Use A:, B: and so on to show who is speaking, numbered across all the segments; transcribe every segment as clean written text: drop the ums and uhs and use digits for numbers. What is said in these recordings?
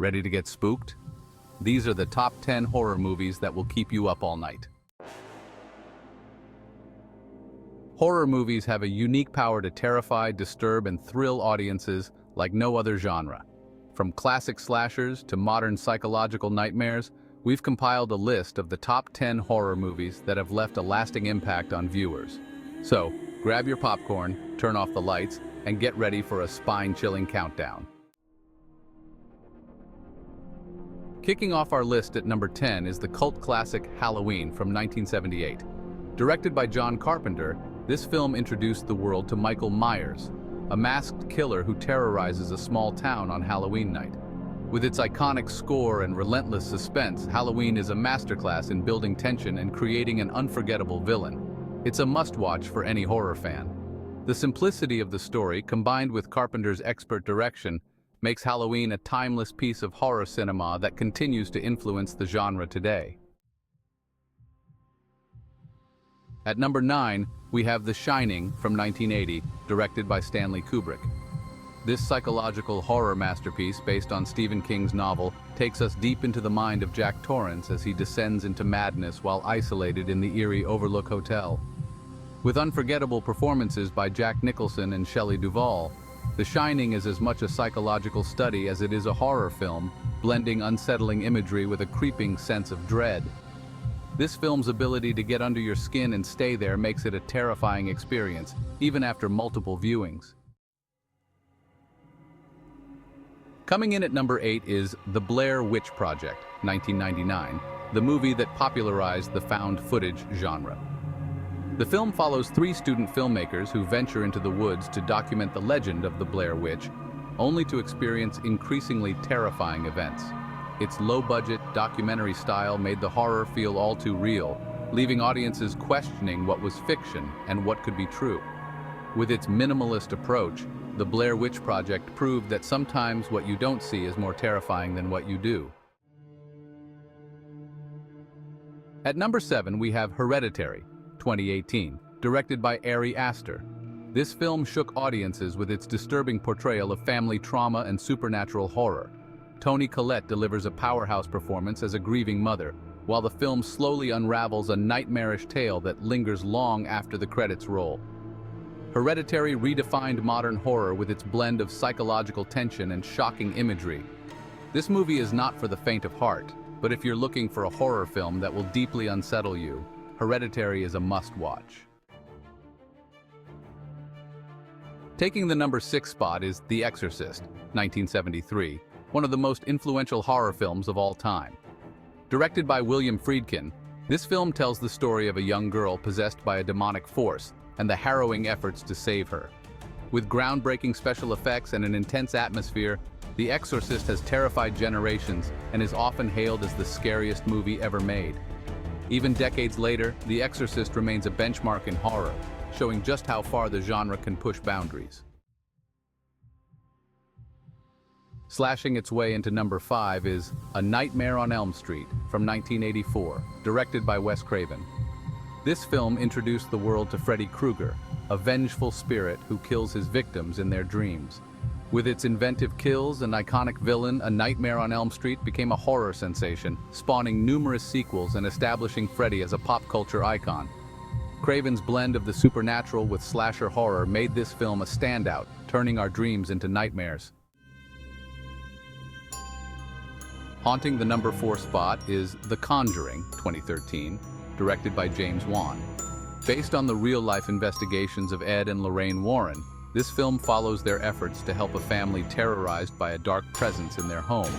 A: Ready to get spooked? These are the top 10 horror movies that will keep you up all night. Horror movies have a unique power to terrify, disturb, and thrill audiences like no other genre. From classic slashers to modern psychological nightmares, we've compiled a list of the top 10 horror movies that have left a lasting impact on viewers. So, grab your popcorn, turn off the lights, and get ready for a spine-chilling countdown. Kicking off our list at number 10 is the cult classic Halloween from 1978. Directed by John Carpenter, this film introduced the world to Michael Myers, a masked killer who terrorizes a small town on Halloween night. With its iconic score and relentless suspense, Halloween is a masterclass in building tension and creating an unforgettable villain. It's a must-watch for any horror fan. The simplicity of the story, combined with Carpenter's expert direction, makes Halloween a timeless piece of horror cinema that continues to influence the genre today. At number 9, we have The Shining from 1980, directed by Stanley Kubrick. This psychological horror masterpiece, based on Stephen King's novel, takes us deep into the mind of Jack Torrance as he descends into madness while isolated in the eerie Overlook Hotel. With unforgettable performances by Jack Nicholson and Shelley Duvall, The Shining is as much a psychological study as it is a horror film, blending unsettling imagery with a creeping sense of dread. This film's ability to get under your skin and stay there makes it a terrifying experience, even after multiple viewings. Coming in at number 8 is The Blair Witch Project, 1999, the movie that popularized the found footage genre. The film follows 3 student filmmakers who venture into the woods to document the legend of the Blair Witch, only to experience increasingly terrifying events. Its low-budget, documentary style made the horror feel all too real, leaving audiences questioning what was fiction and what could be true. With its minimalist approach, The Blair Witch Project proved that sometimes what you don't see is more terrifying than what you do. At number 7, we have Hereditary, 2018, directed by Ari Aster. This film shook audiences with its disturbing portrayal of family trauma and supernatural horror. Toni Collette delivers a powerhouse performance as a grieving mother, while the film slowly unravels a nightmarish tale that lingers long after the credits roll. Hereditary redefined modern horror with its blend of psychological tension and shocking imagery. This movie is not for the faint of heart, but if you're looking for a horror film that will deeply unsettle you, Hereditary is a must-watch. Taking the number 6 spot is The Exorcist, 1973, one of the most influential horror films of all time. Directed by William Friedkin, this film tells the story of a young girl possessed by a demonic force and the harrowing efforts to save her. With groundbreaking special effects and an intense atmosphere, The Exorcist has terrified generations and is often hailed as the scariest movie ever made. Even decades later, The Exorcist remains a benchmark in horror, showing just how far the genre can push boundaries. Slashing its way into number 5 is A Nightmare on Elm Street from 1984, directed by Wes Craven. This film introduced the world to Freddy Krueger, a vengeful spirit who kills his victims in their dreams. With its inventive kills and iconic villain, A Nightmare on Elm Street became a horror sensation, spawning numerous sequels and establishing Freddy as a pop culture icon. Craven's blend of the supernatural with slasher horror made this film a standout, turning our dreams into nightmares. Haunting the number 4 spot is The Conjuring, 2013, directed by James Wan. Based on the real-life investigations of Ed and Lorraine Warren, this film follows their efforts to help a family terrorized by a dark presence in their home.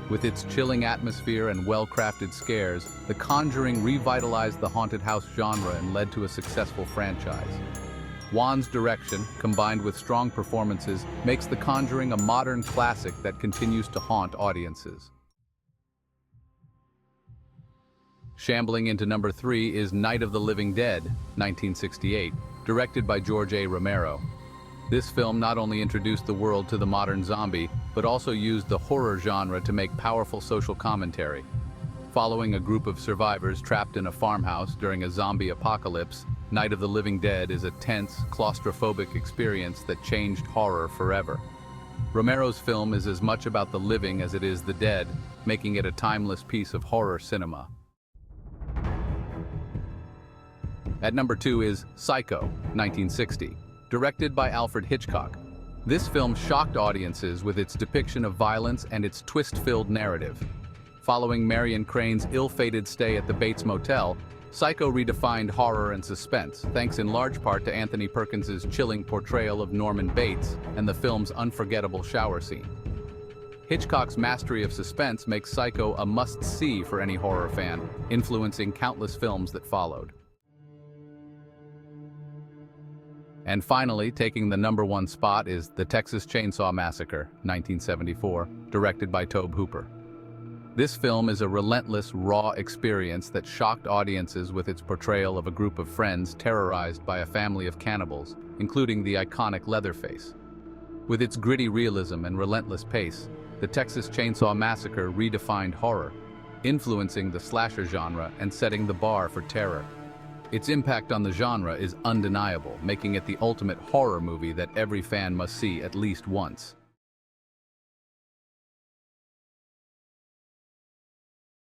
A: With its chilling atmosphere and well-crafted scares, The Conjuring revitalized the haunted house genre and led to a successful franchise. Wan's direction, combined with strong performances, makes The Conjuring a modern classic that continues to haunt audiences. Shambling into number 3 is Night of the Living Dead, 1968, directed by George A. Romero. This film not only introduced the world to the modern zombie, but also used the horror genre to make powerful social commentary. Following a group of survivors trapped in a farmhouse during a zombie apocalypse, Night of the Living Dead is a tense, claustrophobic experience that changed horror forever. Romero's film is as much about the living as it is the dead, making it a timeless piece of horror cinema. At number 2 is Psycho, 1960, directed by Alfred Hitchcock. This film shocked audiences with its depiction of violence and its twist-filled narrative. Following Marion Crane's ill-fated stay at the Bates Motel, Psycho redefined horror and suspense, thanks in large part to Anthony Perkins's chilling portrayal of Norman Bates and the film's unforgettable shower scene. Hitchcock's mastery of suspense makes Psycho a must-see for any horror fan, influencing countless films that followed. And finally, taking the number 1 spot is The Texas Chainsaw Massacre, 1974, directed by Tobe Hooper. This film is a relentless, raw experience that shocked audiences with its portrayal of a group of friends terrorized by a family of cannibals, including the iconic Leatherface. With its gritty realism and relentless pace, The Texas Chainsaw Massacre redefined horror, influencing the slasher genre and setting the bar for terror. Its impact on the genre is undeniable, making it the ultimate horror movie that every fan must see at least once.